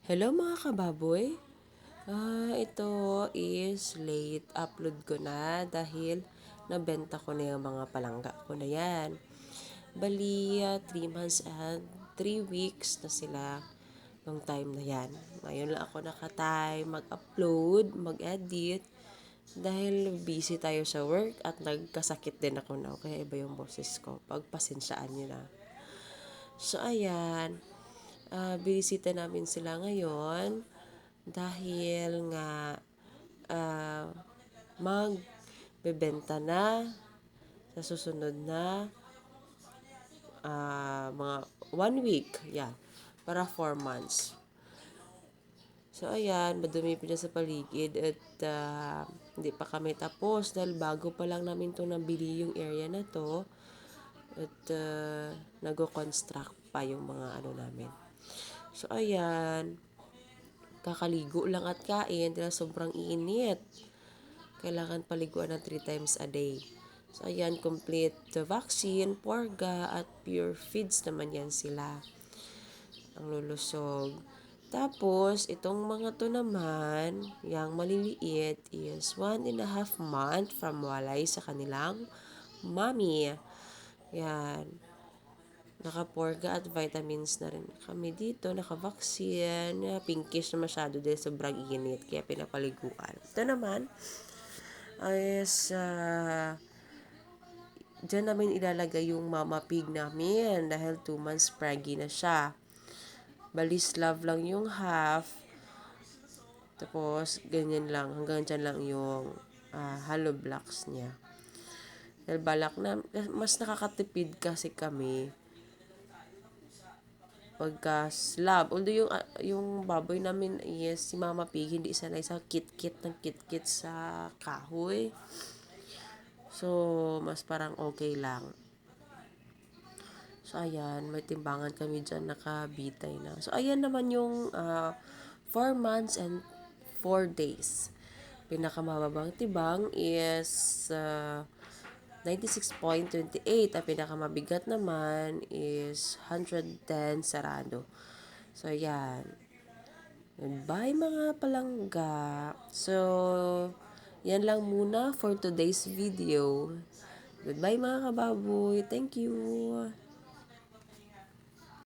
Hello mga kababoy! Ito is late upload ko na dahil nabenta ko na yung mga palangga ko na yan. Bali, 3 months and 3 weeks na sila ng time na yan. Ngayon lang ako naka-time mag-upload, mag-edit dahil busy tayo sa work at nagkasakit din ako na kaya iba yung boses ko. Pagpasensyaan nyo na. So, ayan. Binisita namin sila ngayon dahil nga magbebenta na sa susunod na mga 1 week, yeah, para 4 months. So, ayan, madumi pa dyan sa paligid at hindi pa kami tapos dahil bago pa lang namin to nabili yung area na to at nag-construct pa yung mga ano namin. So, ayan, kakaligo lang at kain dahil sobrang init. Kailangan paliguan ng 3 times a day. So, ayan, complete the vaccine, porga, at pure feeds naman yan sila. Ang lulusog. Tapos, itong mga to naman, yung maliliit is 1.5 month from walay sa kanilang mommy. Yan. Naka-porga at vitamins na rin kami dito. Naka-vaccine. Pinkish na masyado dahil sobrang init. Kaya pinapaliguan. Ito naman is dyan namin ilalagay yung mama pig namin dahil 2 months preggy na siya. Balis love lang yung half. Tapos, ganyan lang. Hanggang dyan lang yung hollow blocks niya. Dahil balak na, mas nakakatipid kasi kami pagka slab. Although yung baboy namin is si Mama Pig, hindi sanay sa kit-kit ng kit-kit sa kahoy. So, mas parang okay lang. So, ayan, may timbangan kami dyan, nakabitay na. So, ayan naman yung 4 months and 4 days. Pinakamababang tibang is 96.28. Ang pinakamabigat naman is 110 sarado. So, yan. Bye mga palangga. So, yan lang muna for today's video. Goodbye mga kababoy. Thank you.